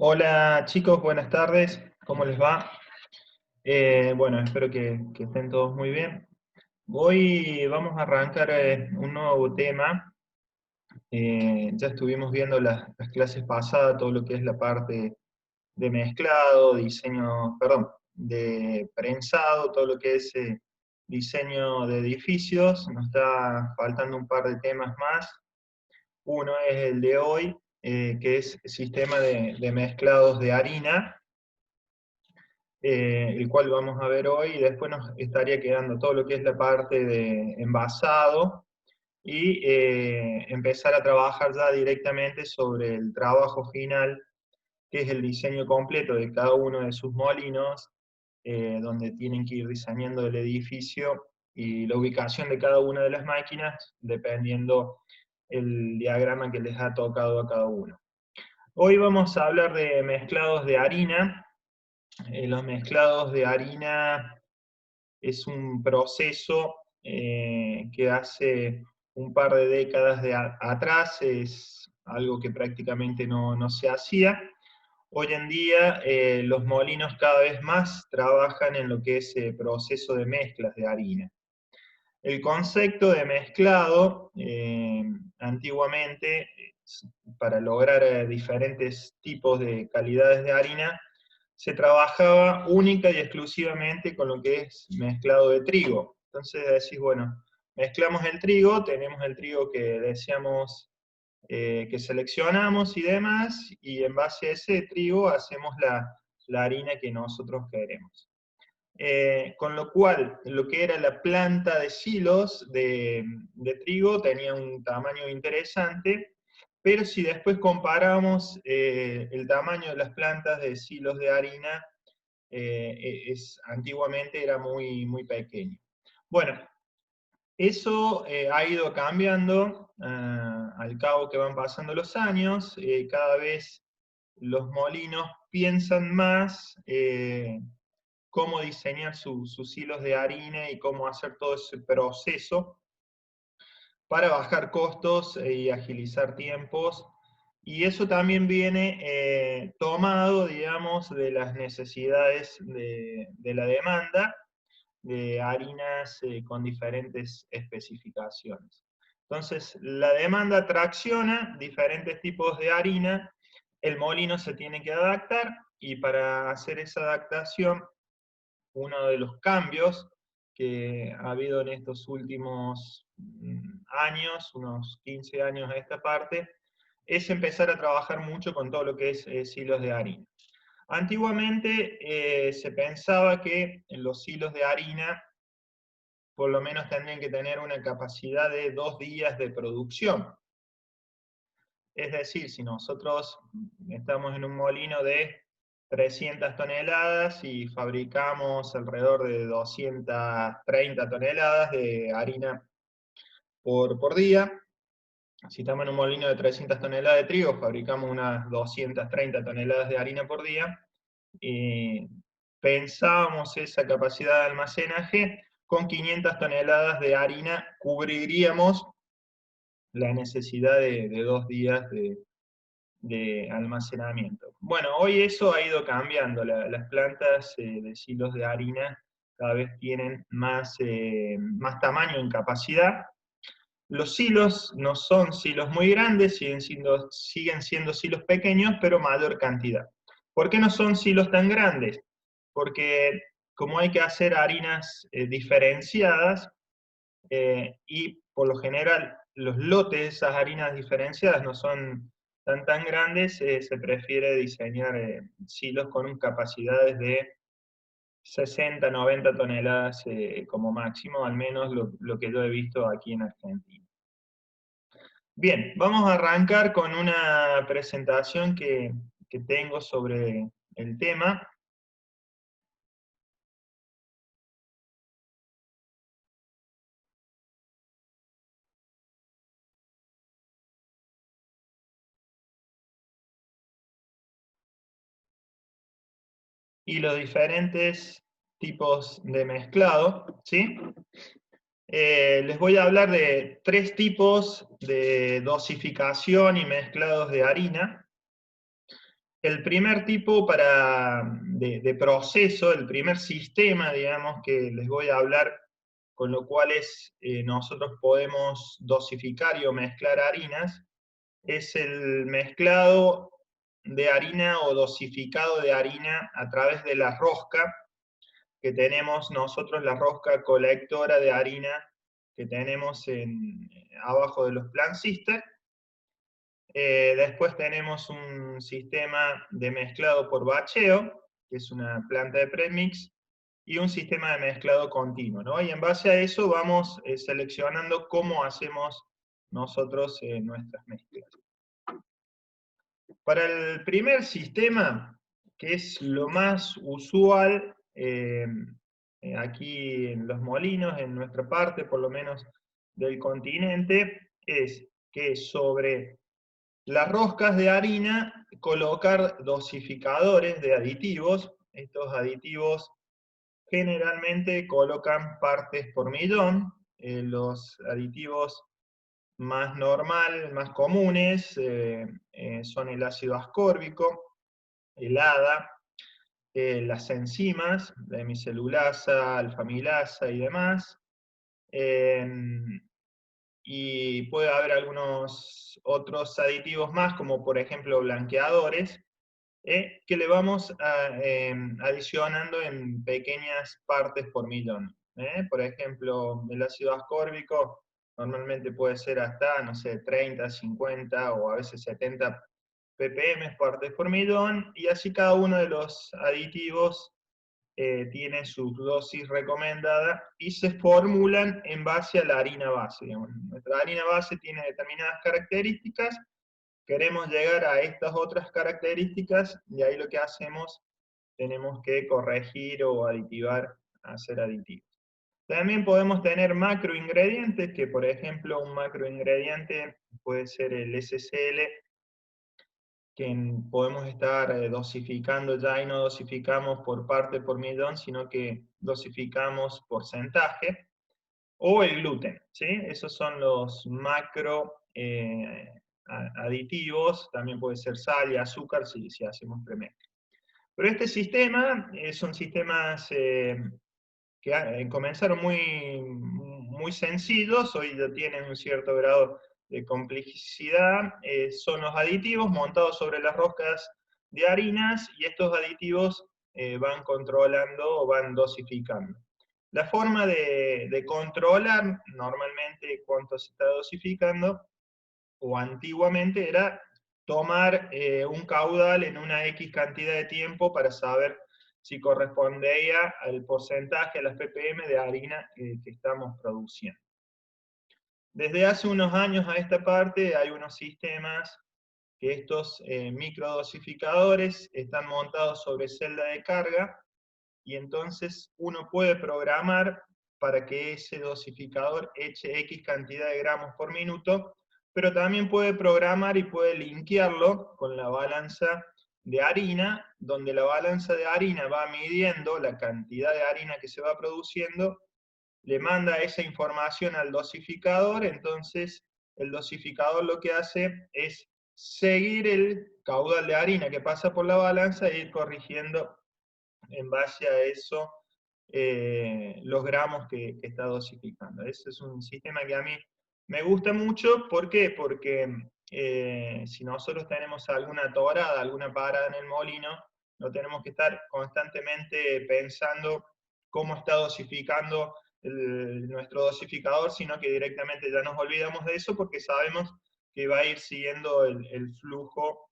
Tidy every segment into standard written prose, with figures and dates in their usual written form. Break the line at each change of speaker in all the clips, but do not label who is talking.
Hola chicos, buenas tardes, ¿cómo les va? Bueno, espero que estén todos muy bien. Hoy vamos a arrancar un nuevo tema. Ya estuvimos viendo las clases pasadas, todo lo que es la parte de mezclado, diseño, perdón, de prensado, todo lo que es diseño de edificios. Nos está faltando un par de temas más. Uno es el de hoy, que es sistema de mezclados de harina. El cual vamos a ver hoy, y después nos estaría quedando todo lo que es la parte de envasado, y empezar a trabajar ya directamente sobre el trabajo final, que es el diseño completo de cada uno de sus molinos, donde tienen que ir diseñando el edificio y la ubicación de cada una de las máquinas, dependiendo el diagrama que les ha tocado a cada uno. Hoy vamos a hablar de mezclados de harina. Los mezclados de harina es un proceso que hace un par de décadas atrás es algo que prácticamente no se hacía. Hoy en día los molinos cada vez más trabajan en lo que es el proceso de mezclas de harina. El concepto de mezclado, antiguamente, para lograr diferentes tipos de calidades de harina, se trabajaba única y exclusivamente con lo que es mezclado de trigo. Entonces decís, bueno, mezclamos el trigo, tenemos el trigo que deseamos, que seleccionamos y demás, y en base a ese trigo hacemos la harina que nosotros queremos. Con lo cual, lo que era la planta de silos de trigo tenía un tamaño interesante, pero si después comparamos el tamaño de las plantas de silos de harina, antiguamente era muy pequeño. Bueno, eso ha ido cambiando al cabo que van pasando los años. Cada vez los molinos piensan más cómo diseñar sus hilos de harina y cómo hacer todo ese proceso para bajar costos y agilizar tiempos. Y eso también viene tomado, digamos, de las necesidades de la demanda de harinas con diferentes especificaciones. Entonces, la demanda tracciona diferentes tipos de harina, el molino se tiene que adaptar, y para hacer esa adaptación, uno de los cambios que ha habido en estos últimos años, unos 15 años a esta parte, es empezar a trabajar mucho con todo lo que es silos de harina. Antiguamente se pensaba que los silos de harina por lo menos tendrían que tener una capacidad de 2 días de producción. Es decir, si nosotros estamos en un molino de 300 toneladas y fabricamos alrededor de 230 toneladas de harina por día, si estamos en un molino de 300 toneladas de trigo, fabricamos unas 230 toneladas de harina por día, y pensábamos esa capacidad de almacenaje, con 500 toneladas de harina cubriríamos la necesidad de 2 días de almacenamiento. Bueno, hoy eso ha ido cambiando. Las plantas de silos de harina cada vez tienen más tamaño en capacidad. Los silos no son silos muy grandes, siguen siendo silos pequeños, pero mayor cantidad. ¿Por qué no son silos tan grandes? Porque como hay que hacer harinas diferenciadas, y por lo general los lotes de esas harinas diferenciadas no son tan grandes, se prefiere diseñar silos con capacidades de 60, 90 toneladas como máximo, al menos lo que yo he visto aquí en Argentina. Bien, vamos a arrancar con una presentación que tengo sobre el tema. Y los diferentes tipos de mezclado, ¿sí? Les voy a hablar de 3 tipos de dosificación y mezclados de harina. El primer tipo de proceso, el primer sistema, digamos, que les voy a hablar, con lo cual nosotros podemos dosificar o mezclar harinas, es el mezclado de harina o dosificado de harina a través de la rosca que tenemos nosotros, la rosca colectora de harina que tenemos abajo de los Plan Sister. Después tenemos un sistema de mezclado por bacheo, que es una planta de premix, y un sistema de mezclado continuo, ¿no? Y en base a eso vamos seleccionando cómo hacemos nosotros nuestras mezclas. Para el primer sistema, que es lo más usual aquí en los molinos, en nuestra parte por lo menos del continente, es que sobre las roscas de harina colocar dosificadores de aditivos. Estos aditivos generalmente colocan partes por millón. Los aditivos más más comunes, son el ácido ascórbico, el ADA, las enzimas, la hemicelulasa, alfamilasa y demás. Y puede haber algunos otros aditivos más, como por ejemplo blanqueadores, que le vamos adicionando en pequeñas partes por millón. Por ejemplo, el ácido ascórbico normalmente puede ser hasta, no sé, 30, 50 o a veces 70 ppm partes por millón, y así cada uno de los aditivos tiene su dosis recomendada y se formulan en base a la harina base. Digamos. Nuestra harina base tiene determinadas características, queremos llegar a estas otras características, y ahí lo que hacemos, tenemos que corregir o aditivar, hacer aditivos. También podemos tener macroingredientes, que por ejemplo un macroingrediente puede ser el SCL, que podemos estar dosificando ya, y no dosificamos por parte por millón, sino que dosificamos porcentaje, o el gluten, ¿sí? Esos son los macro aditivos, también puede ser sal y azúcar si hacemos premezcla. Pero este sistema son sistemas que comenzaron muy sencillos, hoy ya tienen un cierto grado de complejidad. Son los aditivos montados sobre las roscas de harinas, y estos aditivos van controlando o van dosificando. La forma de controlar normalmente cuánto se está dosificando, o antiguamente, era tomar un caudal en una X cantidad de tiempo para saber si correspondía al porcentaje, a las ppm de harina que estamos produciendo. Desde hace unos años a esta parte hay unos sistemas que estos microdosificadores están montados sobre celda de carga, y entonces uno puede programar para que ese dosificador eche X cantidad de gramos por minuto, pero también puede programar y puede linkearlo con la balanza de harina, donde la balanza de harina va midiendo la cantidad de harina que se va produciendo, le manda esa información al dosificador, entonces el dosificador lo que hace es seguir el caudal de harina que pasa por la balanza e ir corrigiendo en base a eso los gramos que está dosificando. Ese es un sistema que a mí me gusta mucho. ¿Por qué? Porque si nosotros tenemos alguna atorada, alguna parada en el molino, no tenemos que estar constantemente pensando cómo está dosificando nuestro dosificador, sino que directamente ya nos olvidamos de eso, porque sabemos que va a ir siguiendo el flujo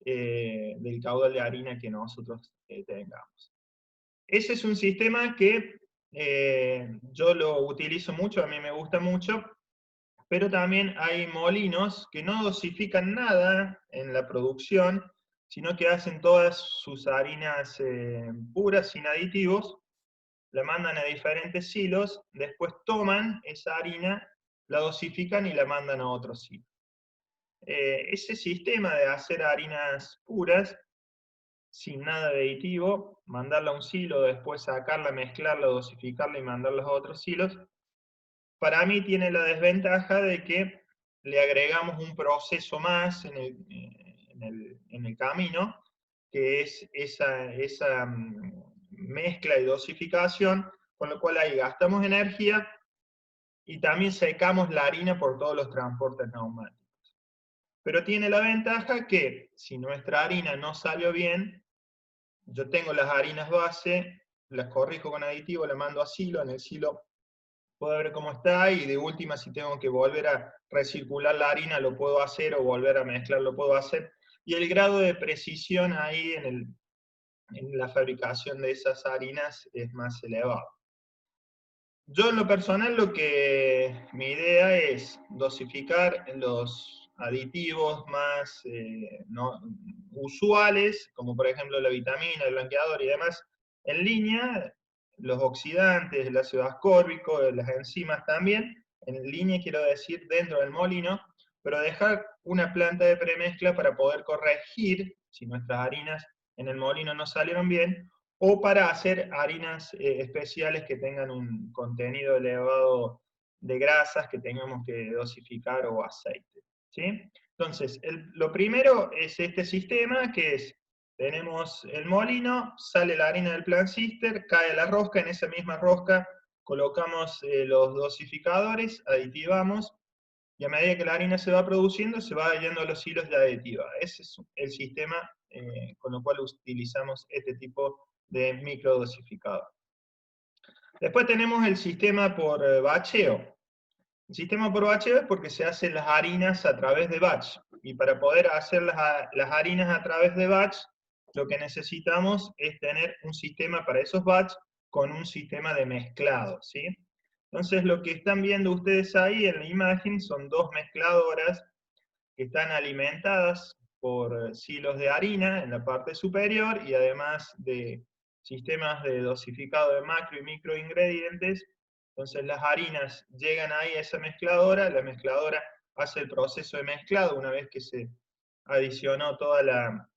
del caudal de harina que nosotros tengamos. Ese es un sistema que yo lo utilizo mucho, a mí me gusta mucho, pero también hay molinos que no dosifican nada en la producción, sino que hacen todas sus harinas puras, sin aditivos, la mandan a diferentes silos, después toman esa harina, la dosifican y la mandan a otro silo. Ese sistema de hacer harinas puras, sin nada de aditivo, mandarla a un silo, después sacarla, mezclarla, dosificarla y mandarla a otros silos, para mí tiene la desventaja de que le agregamos un proceso más en el camino, que es esa mezcla y dosificación, con lo cual ahí gastamos energía y también secamos la harina por todos los transportes neumáticos. Pero tiene la ventaja que si nuestra harina no salió bien, yo tengo las harinas base, las corrijo con aditivo, las mando a silo, en el silo puedo ver cómo está, y de última si tengo que volver a recircular la harina lo puedo hacer, o volver a mezclar lo puedo hacer, y el grado de precisión ahí en la fabricación de esas harinas es más elevado. Yo en lo personal mi idea es dosificar los aditivos más no, usuales, como por ejemplo la vitamina, el blanqueador y demás, en línea, los oxidantes, el ácido ascórbico, las enzimas también, en línea quiero decir dentro del molino, pero dejar una planta de premezcla para poder corregir si nuestras harinas en el molino no salieron bien, o para hacer harinas especiales que tengan un contenido elevado de grasas que tengamos que dosificar, o aceite, ¿sí? Entonces, lo primero es este sistema, que es, tenemos el molino, sale la harina del plan sister, cae la rosca, en esa misma rosca colocamos los dosificadores, aditivamos, y a medida que la harina se va produciendo, se va yendo a los hilos de aditiva. Ese es el sistema con lo cual utilizamos este tipo de microdosificador. Después tenemos el sistema por bacheo. El sistema por bacheo es porque se hacen las harinas a través de batch. Y para poder hacer las harinas a través de batch, lo que necesitamos es tener un sistema para esos batch con un sistema de mezclado, ¿sí? Entonces lo que están viendo ustedes ahí en la imagen son dos mezcladoras que están alimentadas por silos de harina en la parte superior, y además de sistemas de dosificado de macro y micro ingredientes. Entonces las harinas llegan ahí a esa mezcladora, la mezcladora hace el proceso de mezclado una vez que se adicionó toda la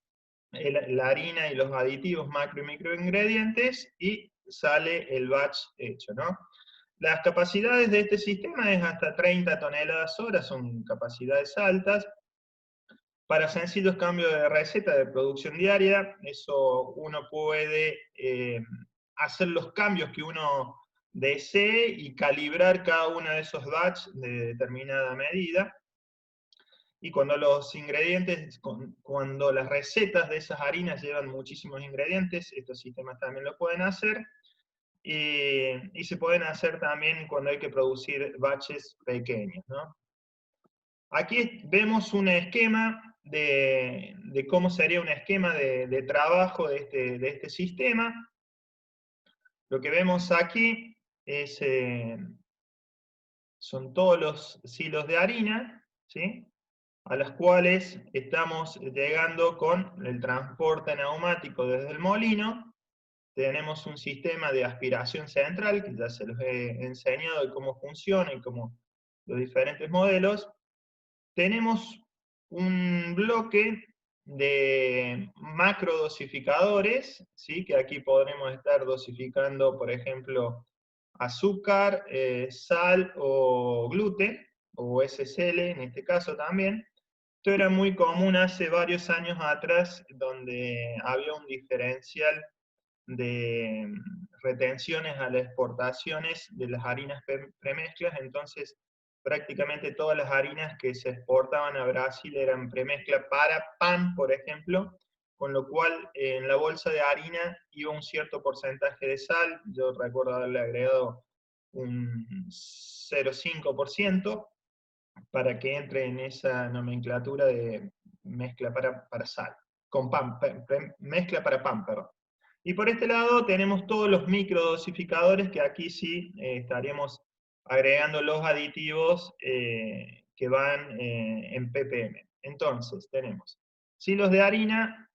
harina y los aditivos macro y micro ingredientes, y sale el batch hecho, ¿no? Las capacidades de este sistema es hasta 30 toneladas hora, son capacidades altas. Para sencillos cambios de receta de producción diaria, eso uno puede hacer los cambios que uno desee y calibrar cada uno de esos batch de determinada medida. Y cuando los ingredientes, cuando las recetas de esas harinas llevan muchísimos ingredientes, estos sistemas también lo pueden hacer. Y se pueden hacer también cuando hay que producir batches pequeños, ¿no? Aquí vemos un esquema de cómo sería un esquema de trabajo de este sistema. Lo que vemos aquí son todos los silos de harina, ¿sí? A las cuales estamos llegando con el transporte neumático desde el molino. Tenemos un sistema de aspiración central, que ya se los he enseñado de cómo funciona y cómo los diferentes modelos. Tenemos un bloque de macrodosificadores, ¿sí? Que aquí podremos estar dosificando, por ejemplo, azúcar, sal o gluten, o SSL en este caso también. Esto era muy común hace varios años atrás, donde había un diferencial de retenciones a las exportaciones de las harinas premezclas. Entonces prácticamente todas las harinas que se exportaban a Brasil eran premezcla para pan, por ejemplo, con lo cual en la bolsa de harina iba un cierto porcentaje de sal. Yo recuerdo haberle agregado un 0,5% para que entre en esa nomenclatura de mezcla para sal, con pan, mezcla para pan, perdón. Y por este lado tenemos todos los microdosificadores, que aquí sí estaríamos agregando los aditivos que van en ppm. Entonces tenemos silos de harina,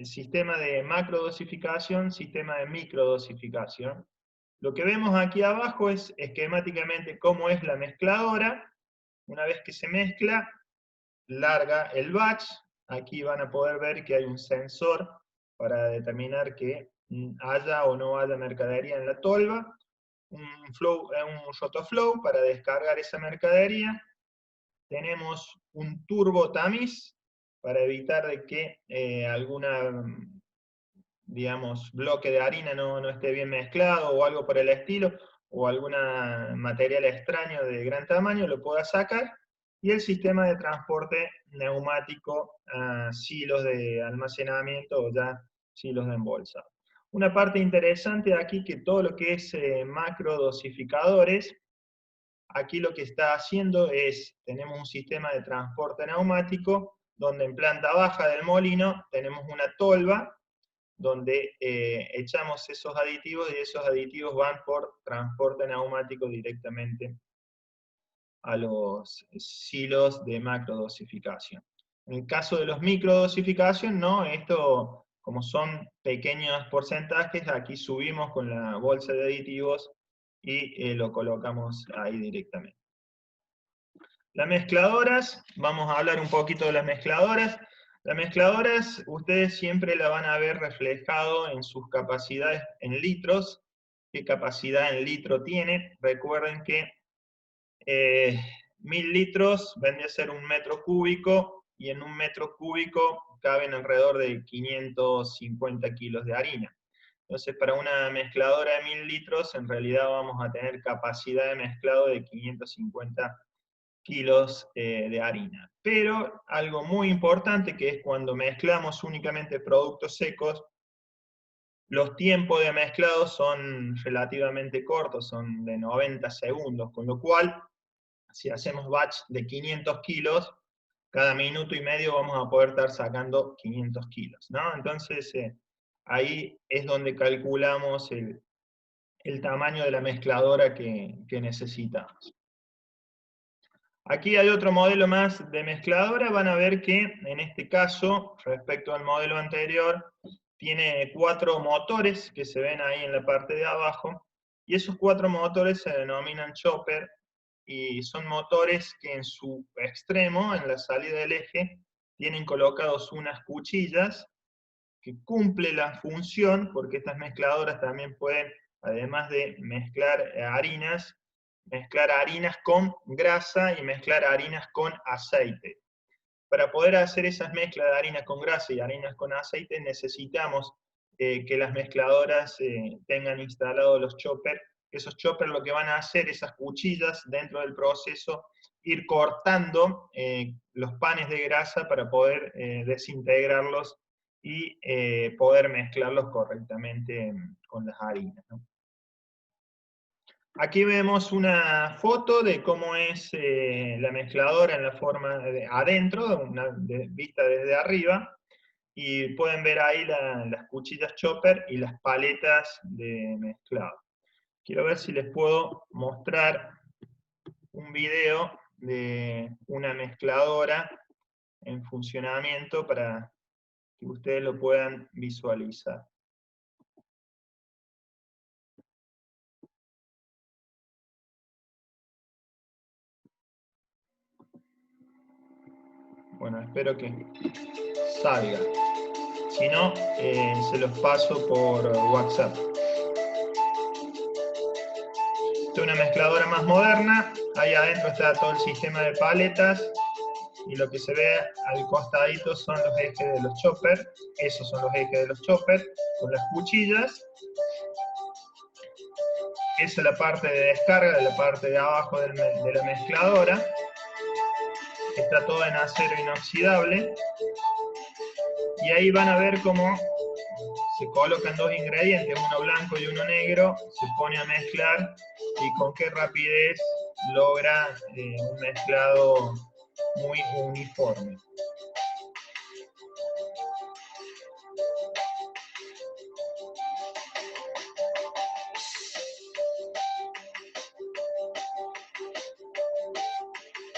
sistema de macrodosificación, sistema de microdosificación. Lo que vemos aquí abajo es esquemáticamente cómo es la mezcladora. Una vez que se mezcla, larga el batch. Aquí van a poder ver que hay un sensor para determinar que haya o no haya mercadería en la tolva, un rotoflow para descargar esa mercadería, tenemos un turbo tamiz para evitar de que alguna, digamos, bloque de harina no esté bien mezclado o algo por el estilo, o algún material extraño de gran tamaño, lo pueda sacar, y el sistema de transporte neumático a silos de almacenamiento o ya silos de embolsado. Una parte interesante aquí que todo lo que es macrodosificadores, aquí lo que está haciendo es, tenemos un sistema de transporte neumático, donde en planta baja del molino tenemos una tolva, donde echamos esos aditivos y esos aditivos van por transporte neumático directamente a los silos de macrodosificación. En el caso de los microdosificación, no, esto, como son pequeños porcentajes, aquí subimos con la bolsa de aditivos y lo colocamos ahí directamente. Las mezcladoras, vamos a hablar un poquito de las mezcladoras. Las mezcladoras, ustedes siempre la van a ver reflejado en sus capacidades en litros, qué capacidad en litro tiene. Recuerden que 1000 litros vendría a ser un metro cúbico, y en un metro cúbico caben alrededor de 550 kilos de harina. Entonces, para una mezcladora de 1000 litros, en realidad vamos a tener capacidad de mezclado de 550 kilos de harina. Pero algo muy importante, que es cuando mezclamos únicamente productos secos, los tiempos de mezclado son relativamente cortos, son de 90 segundos, con lo cual, si hacemos batch de 500 kilos, cada minuto y medio vamos a poder estar sacando 500 kilos, ¿no? Entonces, ahí es donde calculamos el tamaño de la mezcladora que necesitamos. Aquí hay otro modelo más de mezcladora, van a ver que en este caso, respecto al modelo anterior, tiene 4 motores que se ven ahí en la parte de abajo, y esos 4 motores se denominan chopper, y son motores que en su extremo, en la salida del eje, tienen colocados unas cuchillas que cumple la función, porque estas mezcladoras también pueden, además de mezclar harinas con grasa y mezclar harinas con aceite. Para poder hacer esas mezclas de harinas con grasa y harinas con aceite, necesitamos que las mezcladoras tengan instalados los choppers. Esos choppers lo que van a hacer, esas cuchillas dentro del proceso, ir cortando los panes de grasa para poder desintegrarlos y poder mezclarlos correctamente con las harinas, ¿no? Aquí vemos una foto de cómo es la mezcladora en la forma de adentro, vista desde arriba, y pueden ver ahí las cuchillas chopper y las paletas de mezclado. Quiero ver si les puedo mostrar un video de una mezcladora en funcionamiento para que ustedes lo puedan visualizar. Bueno, espero que salga. Si no, se los paso por WhatsApp. Esta es una mezcladora más moderna. Ahí adentro está todo el sistema de paletas. Y lo que se ve al costadito son los ejes de los choppers. Esos son los ejes de los choppers con las cuchillas. Esa es la parte de descarga, de la parte de abajo de la mezcladora. Está toda en acero inoxidable. Y ahí van a ver cómo se colocan dos ingredientes, uno blanco y uno negro, se pone a mezclar y con qué rapidez logra un mezclado muy uniforme.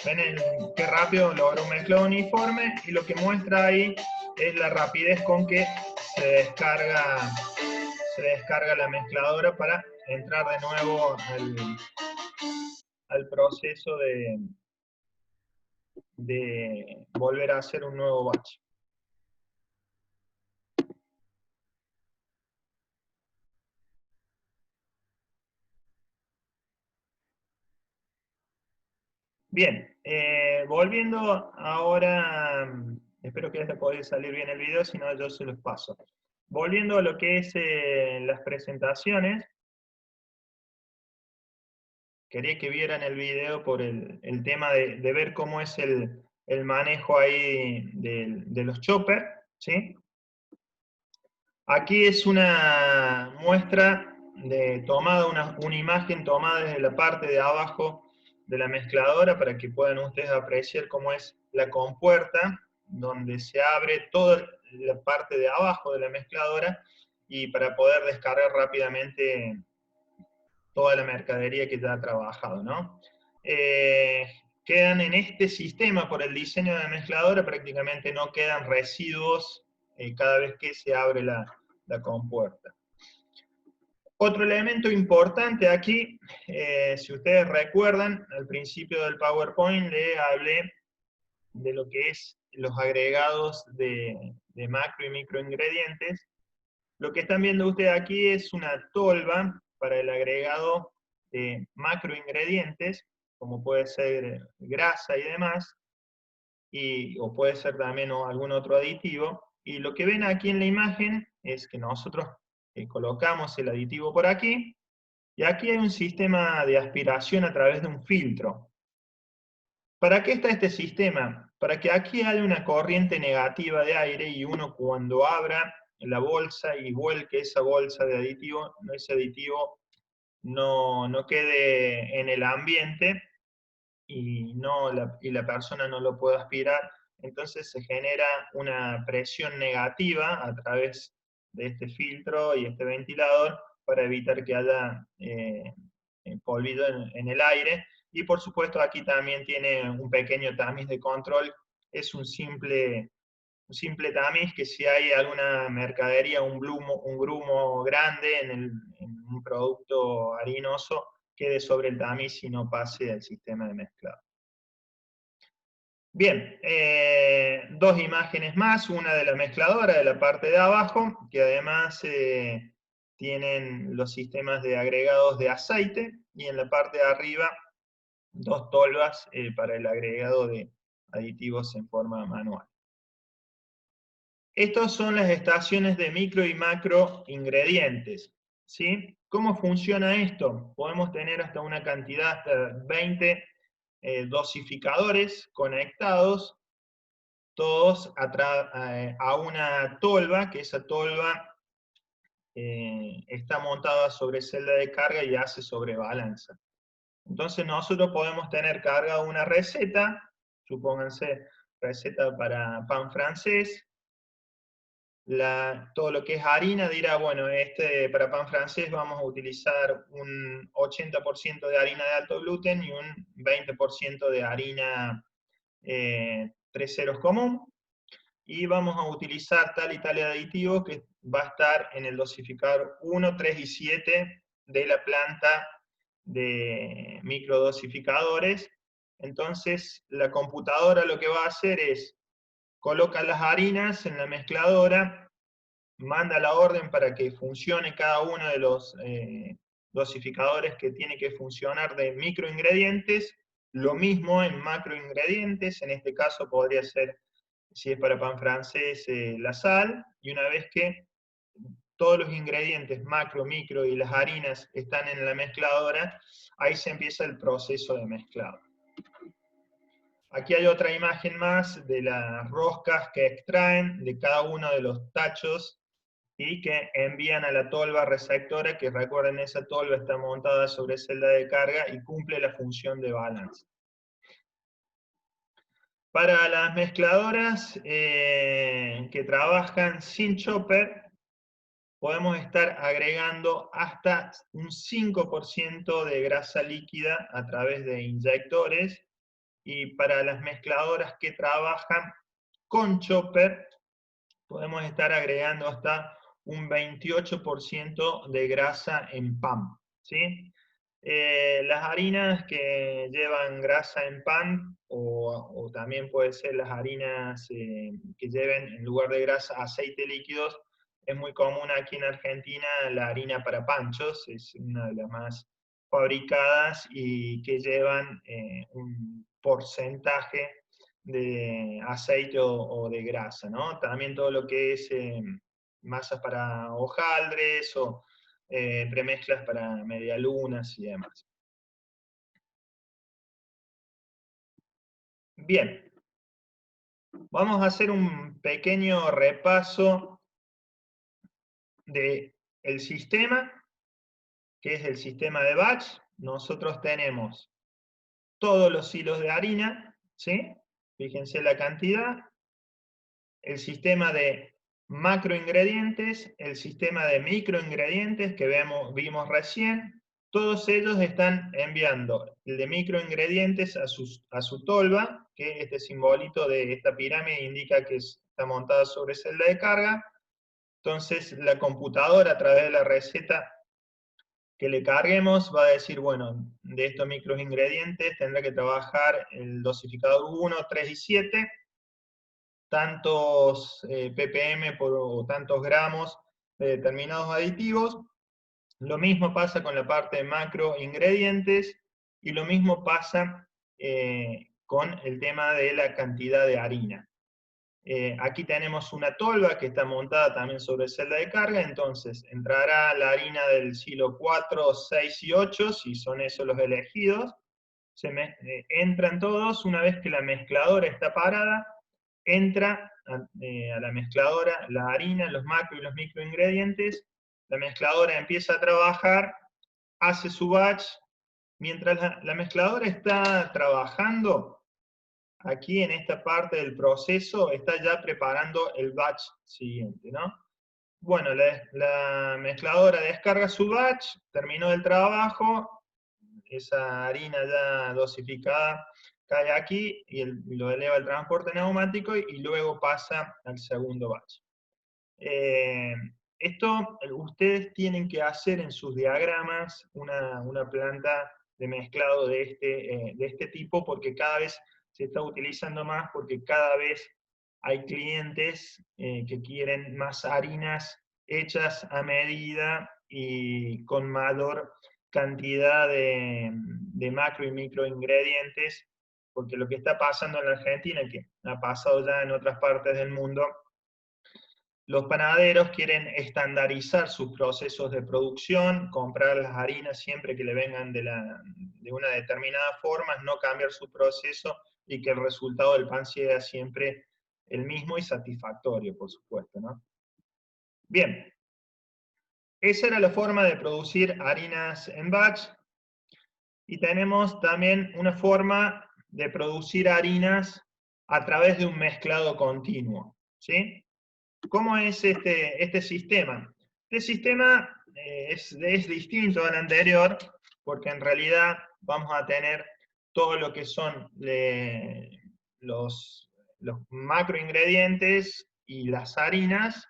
Ven qué rápido logra un mezclado uniforme, y lo que muestra ahí es la rapidez con que se descarga la mezcladora para entrar de nuevo al proceso de volver a hacer un nuevo batch. Bien, volviendo ahora Espero que haya podido salir bien el video, si no yo se los paso. Volviendo a lo que es las presentaciones, quería que vieran el video por el tema de ver cómo es el manejo ahí de los choppers, ¿sí? Aquí es una muestra tomada, una imagen tomada desde la parte de abajo de la mezcladora para que puedan ustedes apreciar cómo es la compuerta, donde se abre toda la parte de abajo de la mezcladora y para poder descargar rápidamente toda la mercadería que ya ha trabajado, ¿no? Quedan en este sistema, por el diseño de la mezcladora, prácticamente no quedan residuos cada vez que se abre la compuerta. Otro elemento importante aquí, si ustedes recuerdan, al principio del PowerPoint le hablé de lo que es los agregados de macro y microingredientes. Lo que están viendo ustedes aquí es una tolva para el agregado de macroingredientes, como puede ser grasa y demás, o puede ser también algún otro aditivo. Y lo que ven aquí en la imagen es que nosotros colocamos el aditivo por aquí, y aquí hay un sistema de aspiración a través de un filtro. ¿Para qué está este sistema? Para que aquí haya una corriente negativa de aire y uno cuando abra la bolsa y vuelque esa bolsa de aditivo, ese aditivo no quede en el ambiente y la persona no lo puede aspirar, entonces se genera una presión negativa a través de este filtro y este ventilador para evitar que haya polvillo en el aire. Y por supuesto aquí también tiene un pequeño tamiz de control, es un simple tamiz que si hay alguna mercadería, un grumo grande en un producto harinoso, quede sobre el tamiz y no pase al sistema de mezclado. Bien, dos imágenes más, una de la mezcladora de la parte de abajo, que además tienen los sistemas de agregados de aceite, y en la parte de arriba dos tolvas para el agregado de aditivos en forma manual. Estas son las estaciones de micro y macro ingredientes, ¿sí? ¿Cómo funciona esto? Podemos tener hasta una cantidad, hasta 20 dosificadores conectados, todos a una tolva, que esa tolva está montada sobre celda de carga y hace sobrebalanza. Entonces nosotros podemos tener cargada una receta, supónganse receta para pan francés, todo lo que es harina dirá, bueno, para pan francés vamos a utilizar un 80% de harina de alto gluten y un 20% de harina 3 ceros común, y vamos a utilizar tal y tal aditivo que va a estar en el dosificador 1, 3 y 7 de la planta de microdosificadores. Entonces la computadora lo que va a hacer es coloca las harinas en la mezcladora, manda la orden para que funcione cada uno de los dosificadores que tiene que funcionar de microingredientes, lo mismo en macroingredientes, en este caso podría ser, si es para pan francés, la sal, y una vez que todos los ingredientes macro, micro y las harinas están en la mezcladora, ahí se empieza el proceso de mezclado. Aquí hay otra imagen más de las roscas que extraen de cada uno de los tachos y que envían a la tolva receptora, que recuerden, esa tolva está montada sobre celda de carga y cumple la función de balance. Para las mezcladoras que trabajan sin chopper, podemos estar agregando hasta un 5% de grasa líquida a través de inyectores, y para las mezcladoras que trabajan con chopper, podemos estar agregando hasta un 28% de grasa en pan, ¿sí? Las harinas que llevan grasa en pan, o también puede ser las harinas que lleven en lugar de grasa aceite líquidos, es muy común aquí en Argentina la harina para panchos, es una de las más fabricadas y que llevan un porcentaje de aceite o de grasa, ¿no? También todo lo que es masas para hojaldres o premezclas para medialunas y demás. Bien, vamos a hacer un pequeño repaso del sistema, que es el sistema de batch. Nosotros tenemos todos los hilos de harina, ¿sí? Fíjense la cantidad, el sistema de macroingredientes, el sistema de microingredientes que vimos recién, todos ellos están enviando el de microingredientes a su tolva, que este simbolito de esta pirámide indica que está montada sobre celda de carga. Entonces la computadora, a través de la receta que le carguemos, va a decir, bueno, de estos microingredientes tendrá que trabajar el dosificador 1, 3 y 7, tantos ppm o tantos gramos de determinados aditivos. Lo mismo pasa con la parte de macroingredientes, y lo mismo pasa con el tema de la cantidad de harina. Aquí tenemos una tolva que está montada también sobre celda de carga, entonces entrará la harina del silo 4, 6 y 8, si son esos los elegidos. Entran todos, una vez que la mezcladora está parada, entra a la mezcladora la harina, los macro y los microingredientes, la mezcladora empieza a trabajar, hace su batch. Mientras la mezcladora está trabajando, aquí en esta parte del proceso está ya preparando el batch siguiente, ¿no? Bueno, la mezcladora descarga su batch, terminó el trabajo, esa harina ya dosificada cae aquí y lo eleva al transporte neumático y luego pasa al segundo batch. Esto ustedes tienen que hacer en sus diagramas una planta de mezclado de este tipo, porque cada vez se está utilizando más, porque cada vez hay clientes que quieren más harinas hechas a medida y con mayor cantidad de macro y micro ingredientes, porque lo que está pasando en la Argentina, que ha pasado ya en otras partes del mundo, los panaderos quieren estandarizar sus procesos de producción, comprar las harinas siempre que le vengan de una determinada forma, no cambiar su proceso y que el resultado del pan sea siempre el mismo y satisfactorio, por supuesto, ¿no? Bien, esa era la forma de producir harinas en batch, y tenemos también una forma de producir harinas a través de un mezclado continuo, ¿sí? ¿Cómo es este sistema? Este sistema es distinto al anterior, porque en realidad vamos a tener todo lo que son los macroingredientes y las harinas,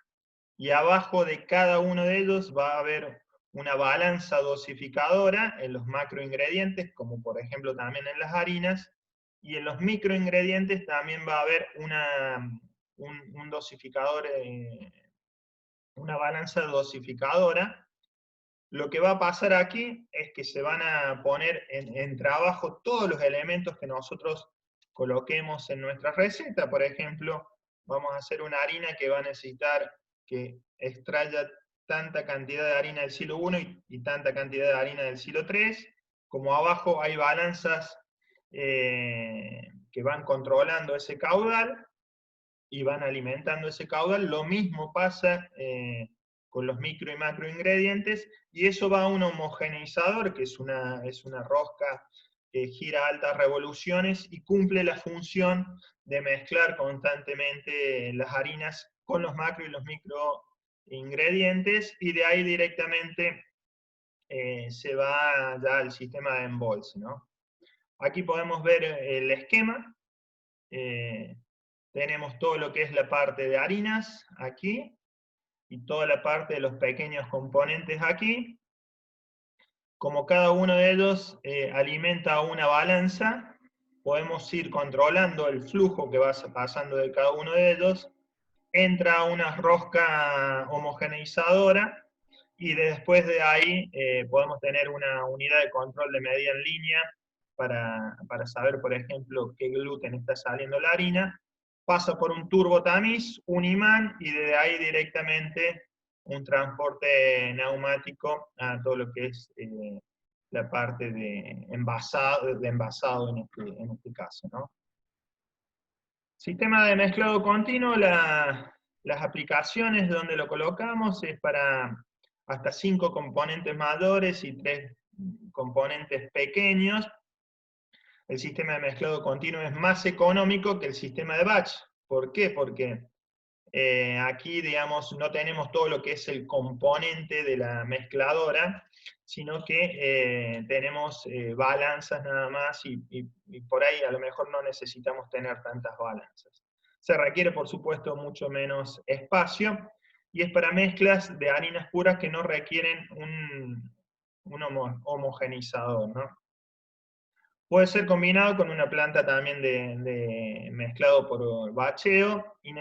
y abajo de cada uno de ellos va a haber una balanza dosificadora en los macroingredientes, como por ejemplo también en las harinas, y en los microingredientes también va a haber un dosificador, una balanza dosificadora. Lo que va a pasar aquí es que se van a poner en trabajo todos los elementos que nosotros coloquemos en nuestra receta. Por ejemplo, vamos a hacer una harina que va a necesitar que extraiga tanta cantidad de harina del silo 1 y tanta cantidad de harina del silo 3. Como abajo hay balanzas que van controlando ese caudal y van alimentando ese caudal, lo mismo pasa con los micro y macro ingredientes, y eso va a un homogeneizador, que es una rosca que gira a altas revoluciones y cumple la función de mezclar constantemente las harinas con los macro y los micro ingredientes, y de ahí directamente se va ya al sistema de embolse, ¿no? Aquí podemos ver el esquema. Tenemos todo lo que es la parte de harinas aquí, y toda la parte de los pequeños componentes aquí. Como cada uno de ellos alimenta una balanza, podemos ir controlando el flujo que va pasando de cada uno de ellos. Entra una rosca homogeneizadora, y después de ahí podemos tener una unidad de control de medida en línea para saber, por ejemplo, qué gluten está saliendo la harina, pasa por un turbotamiz, un imán, y desde ahí directamente un transporte neumático a todo lo que es la parte de envasado en este caso, ¿no? Sistema de mezclado continuo, las aplicaciones donde lo colocamos es para hasta 5 componentes mayores y 3 componentes pequeños. El sistema de mezclado continuo es más económico que el sistema de batch. ¿Por qué? Porque aquí, digamos, no tenemos todo lo que es el componente de la mezcladora, sino que tenemos balanzas nada más y por ahí a lo mejor no necesitamos tener tantas balanzas. Se requiere, por supuesto, mucho menos espacio y es para mezclas de harinas puras que no requieren un homogenizador, ¿no? Puede ser combinado con una planta también de mezclado por bacheo y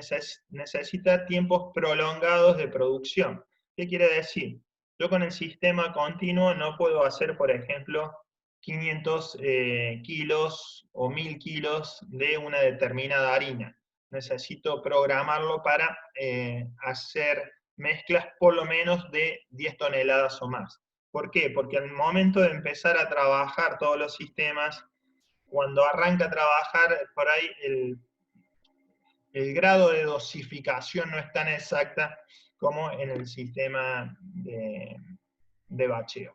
necesita tiempos prolongados de producción. ¿Qué quiere decir? Yo con el sistema continuo no puedo hacer, por ejemplo, 500 kilos o 1000 kilos de una determinada harina. Necesito programarlo para hacer mezclas por lo menos de 10 toneladas o más. ¿Por qué? Porque al momento de empezar a trabajar todos los sistemas, cuando arranca a trabajar, por ahí el grado de dosificación no es tan exacta como en el sistema de bacheo.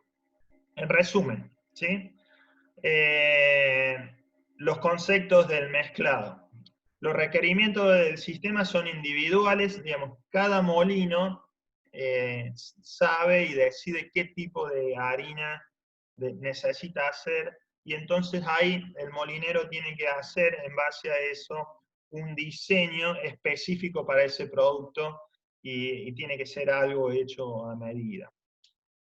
En resumen, ¿sí? Los conceptos del mezclado. Los requerimientos del sistema son individuales, digamos, cada molino sabe y decide qué tipo de harina necesita hacer, y entonces ahí el molinero tiene que hacer en base a eso un diseño específico para ese producto y tiene que ser algo hecho a medida.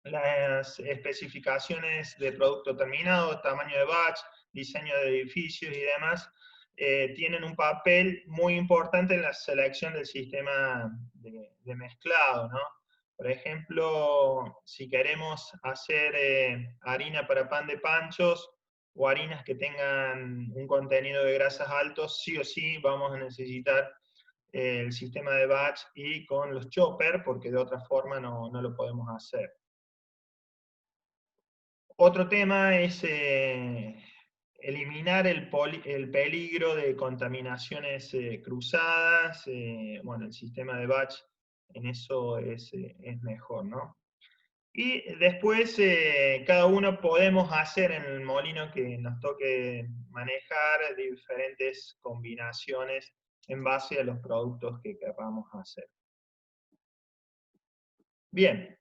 Las especificaciones de producto terminado, tamaño de batch, diseño de edificios y demás, tienen un papel muy importante en la selección del sistema de mezclado, ¿no? Por ejemplo, si queremos hacer harina para pan de panchos o harinas que tengan un contenido de grasas altos, sí o sí vamos a necesitar el sistema de batch y con los choppers, porque de otra forma no lo podemos hacer. Otro tema es eliminar el peligro de contaminaciones cruzadas. Bueno, el sistema de batch en eso es mejor, ¿no? Y después cada uno podemos hacer en el molino que nos toque manejar diferentes combinaciones en base a los productos que queramos hacer. Bien.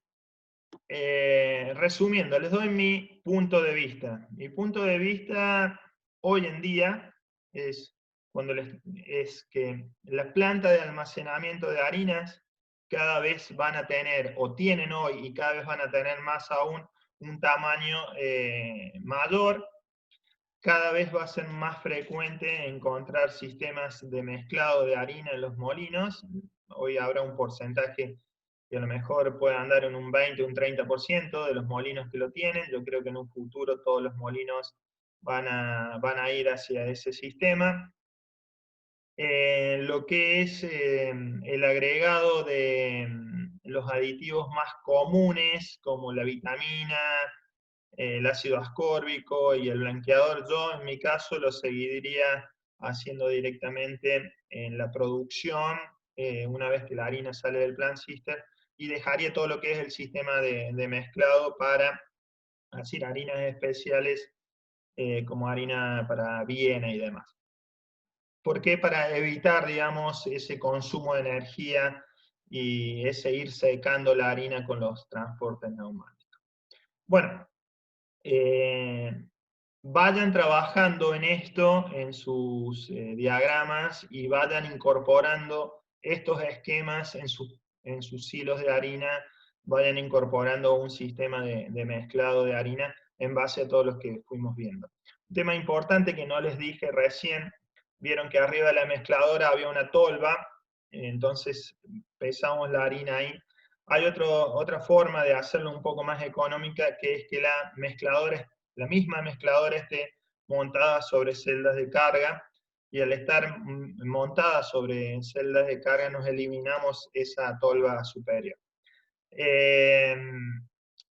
Resumiendo, les doy mi punto de vista. Mi punto de vista hoy en día es, es que las plantas de almacenamiento de harinas cada vez van a tener, o tienen hoy, y cada vez van a tener más aún, un tamaño mayor. Cada vez va a ser más frecuente encontrar sistemas de mezclado de harina en los molinos. Hoy habrá un porcentaje que a lo mejor puede andar en un 20 o un 30% de los molinos que lo tienen. Yo creo que en un futuro todos los molinos van a ir hacia ese sistema. Lo que es el agregado de los aditivos más comunes, como la vitamina, el ácido ascórbico y el blanqueador, yo en mi caso lo seguiría haciendo directamente en la producción, una vez que la harina sale del Plant Sister, y dejaría todo lo que es el sistema de mezclado para hacer harinas especiales como harina para Viena y demás. ¿Por qué? Para evitar, digamos, ese consumo de energía y ese ir secando la harina con los transportes neumáticos. Bueno, vayan trabajando en esto, en sus diagramas, y vayan incorporando estos esquemas en sus hilos de harina, vayan incorporando un sistema de mezclado de harina en base a todos los que fuimos viendo. Un tema importante que no les dije recién, vieron que arriba de la mezcladora había una tolva, entonces pesamos la harina ahí. Hay otra forma de hacerlo un poco más económica, que es que la misma mezcladora esté montadas sobre celdas de carga, y al estar montadas sobre celdas de carga nos eliminamos esa tolva superior.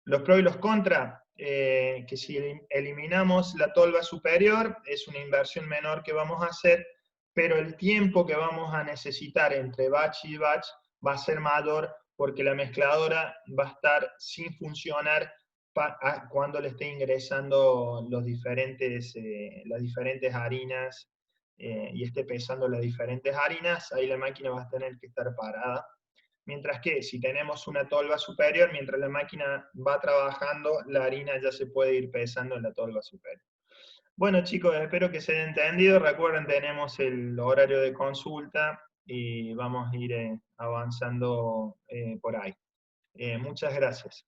Los pros y los contras, que si eliminamos la tolva superior, es una inversión menor que vamos a hacer, pero el tiempo que vamos a necesitar entre batch y batch va a ser mayor, porque la mezcladora va a estar sin funcionar cuando le esté ingresando las diferentes harinas, y esté pesando las diferentes harinas, ahí la máquina va a tener que estar parada. Mientras que si tenemos una tolva superior, mientras la máquina va trabajando, la harina ya se puede ir pesando en la tolva superior. Bueno, chicos, espero que se haya entendido. Recuerden, tenemos el horario de consulta y vamos a ir avanzando por ahí. Muchas gracias.